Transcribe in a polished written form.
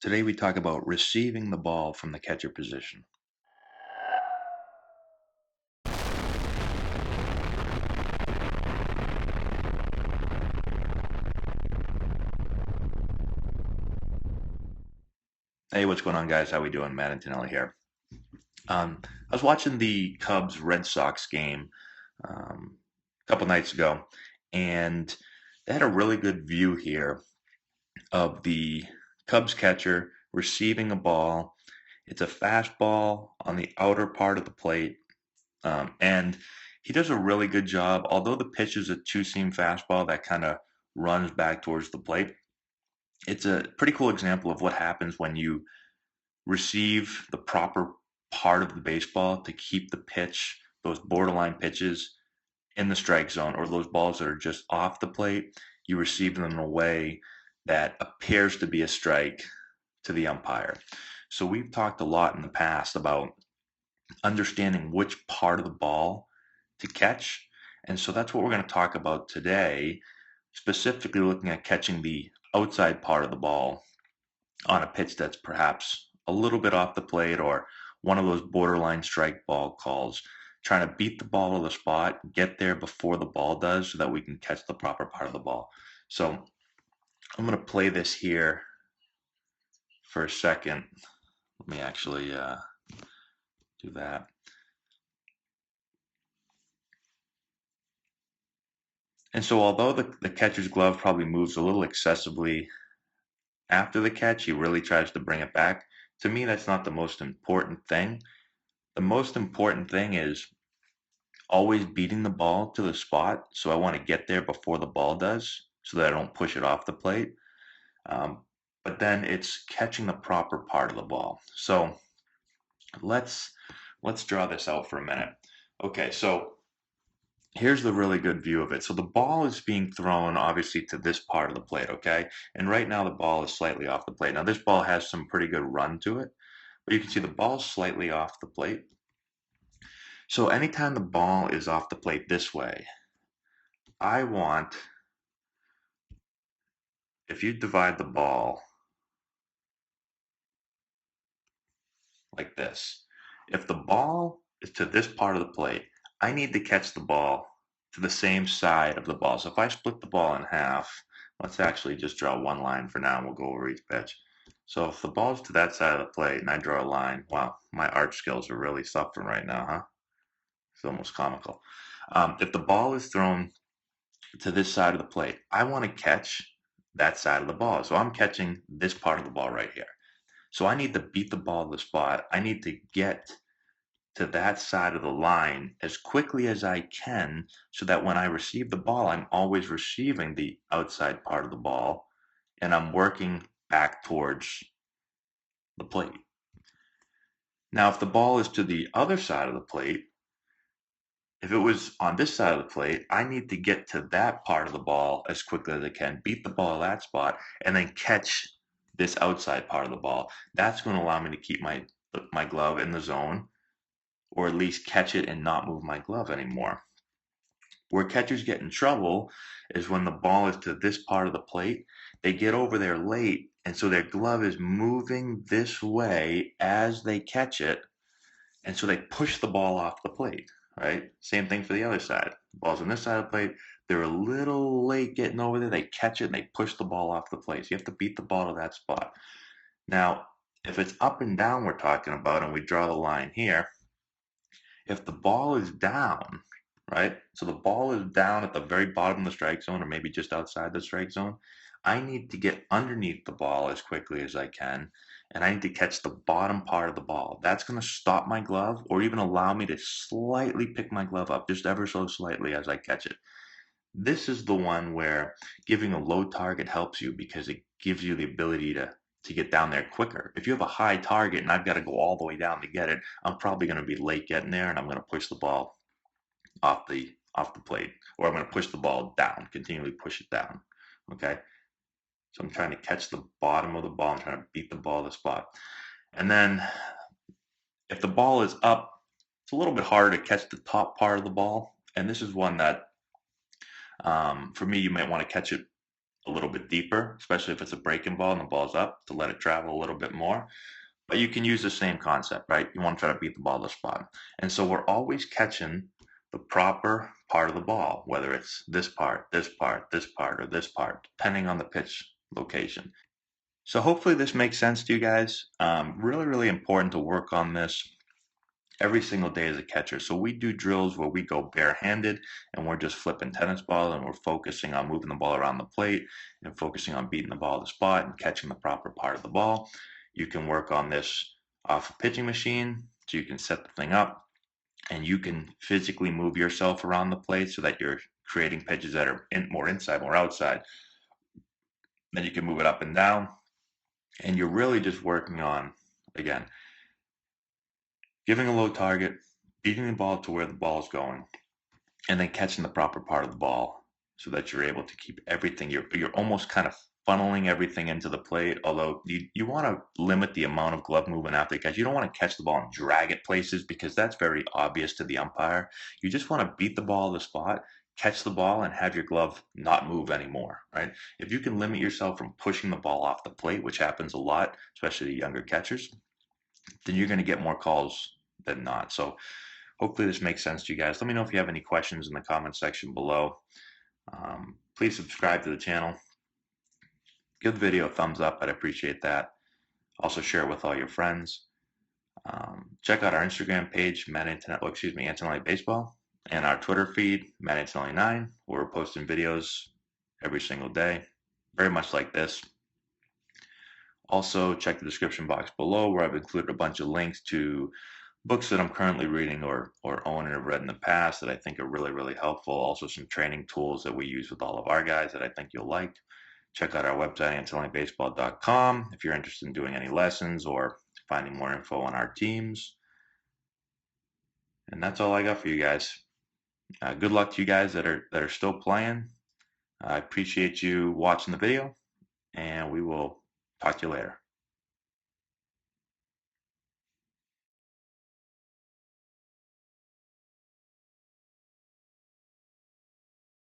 Today we talk about receiving the ball from the catcher position. Hey, what's going on, guys? How we doing? Matt Antonelli here. I was watching the Cubs Red Sox game a couple nights ago, and they had a really good view here of the Cubs catcher receiving a ball. It's a fastball on the outer part of the plate, and he does a really good job. Although the pitch is a two-seam fastball that kind of runs back towards the plate, it's a pretty cool example of what happens when you receive the proper part of the baseball to keep the pitch, those borderline pitches, in the strike zone, or those balls that are just off the plate. You receive them in a way that appears to be a strike to the umpire. So we've talked a lot in the past about understanding which part of the ball to catch. And so that's what we're going to talk about today, specifically looking at catching the outside part of the ball on a pitch that's perhaps a little bit off the plate or one of those borderline strike ball calls, trying to beat the ball to the spot, get there before the ball does so that we can catch the proper part of the ball. So I'm going to play this here for a second. Let me actually do that. And so although the catcher's glove probably moves a little excessively after the catch, he really tries to bring it back. To me, that's not the most important thing. The most important thing is always beating the ball to the spot. So I want to get there before the ball does so that I don't push it off the plate. Um, but then it's catching the proper part of the ball. So let's let's draw this out for a minute. Okay, so here's the really good view of it. So the ball is being thrown obviously to this part of the plate, okay? And right now the ball is slightly off the plate. Now this ball has some pretty good run to it, but you can see the ball's slightly off the plate. So anytime the ball is off the plate this way, I want, if you divide the ball like this, if the ball is to this part of the plate, I need to catch the ball to the same side of the ball. So if I split the ball in half, let's actually just draw one line for now and we'll go over each pitch. So if the ball's to that side of the plate and I draw a line, wow, my art skills are really suffering right now, huh? It's almost comical. If the ball is thrown to this side of the plate, I want to catch that side of the ball. So I'm catching this part of the ball right here. So I need to beat the ball to the spot. I need to get to that side of the line as quickly as I can so that when I receive the ball, I'm always receiving the outside part of the ball and I'm working back towards the plate. Now, if the ball is to the other side of the plate, if it was on this side of the plate, I need to get to that part of the ball as quickly as I can, beat the ball at that spot, and then catch this outside part of the ball. That's going to allow me to keep my glove in the zone, or at least catch it and not move my glove anymore. Where catchers get in trouble is when the ball is to this part of the plate, they get over there late, and so their glove is moving this way as they catch it, and so they push the ball off the plate, right? Same thing for the other side. The ball's on this side of the plate. They're a little late getting over there. They catch it and they push the ball off the plate. So you have to beat the ball to that spot. Now, if it's up and down we're talking about, and we draw the line here, if the ball is down, right? So the ball is down at the very bottom of the strike zone, or maybe just outside the strike zone. I need to get underneath the ball as quickly as I can, and I need to catch the bottom part of the ball. That's going to stop my glove, or even allow me to slightly pick my glove up, just ever so slightly as I catch it. This is the one where giving a low target helps you because it gives you the ability to get down there quicker. If you have a high target and I've got to go all the way down to get it, I'm probably going to be late getting there and I'm going to push the ball off the plate, or I'm going to push the ball down, continually push it down. Okay, so I'm trying to catch the bottom of the ball. I'm trying to beat the ball to the spot. And then if the ball is up, it's a little bit harder to catch the top part of the ball. And this is one that, for me, you might want to catch it a little bit deeper, especially if it's a breaking ball and the ball's up, to let it travel a little bit more. But you can use the same concept, right? You want to try to beat the ball to the spot. And so we're always catching the proper part of the ball, whether it's this part, this part, this part, or this part, depending on the pitch location. So hopefully this makes sense to you guys. Really, really important to work on this every single day as a catcher. So we do drills where we go barehanded and we're just flipping tennis balls and we're focusing on moving the ball around the plate and focusing on beating the ball to the spot and catching the proper part of the ball. You can work on this off a pitching machine, so you can set the thing up and you can physically move yourself around the plate so that you're creating pitches that are more inside, more outside. Then you can move it up and down, and you're really just working on, again, giving a low target, beating the ball to where the ball is going, and then catching the proper part of the ball so that you're able to keep everything. You're almost kind of funneling everything into the plate, although you want to limit the amount of glove movement after the catch. You don't want to catch the ball and drag it places because that's very obvious to the umpire. You just want to beat the ball to the spot, catch the ball, and have your glove not move anymore, right? If you can limit yourself from pushing the ball off the plate, which happens a lot, especially the younger catchers, then you're going to get more calls than not. So hopefully this makes sense to you guys. Let me know if you have any questions in the comment section below. Please subscribe to the channel. Give the video a thumbs up. I'd appreciate that. Also share it with all your friends. Check out our Instagram page, Antonelli Baseball, and our Twitter feed, Antonelli9, where we're posting videos every single day, very much like this. Also, check the description box below where I've included a bunch of links to books that I'm currently reading or own and have read in the past that I think are really, really helpful. Also, some training tools that we use with all of our guys that I think you'll like. Check out our website, AntonelliBaseball.com, if you're interested in doing any lessons or finding more info on our teams. And that's all I got for you guys. Good luck to you guys that are still playing. I appreciate you watching the video, and we will talk to you later.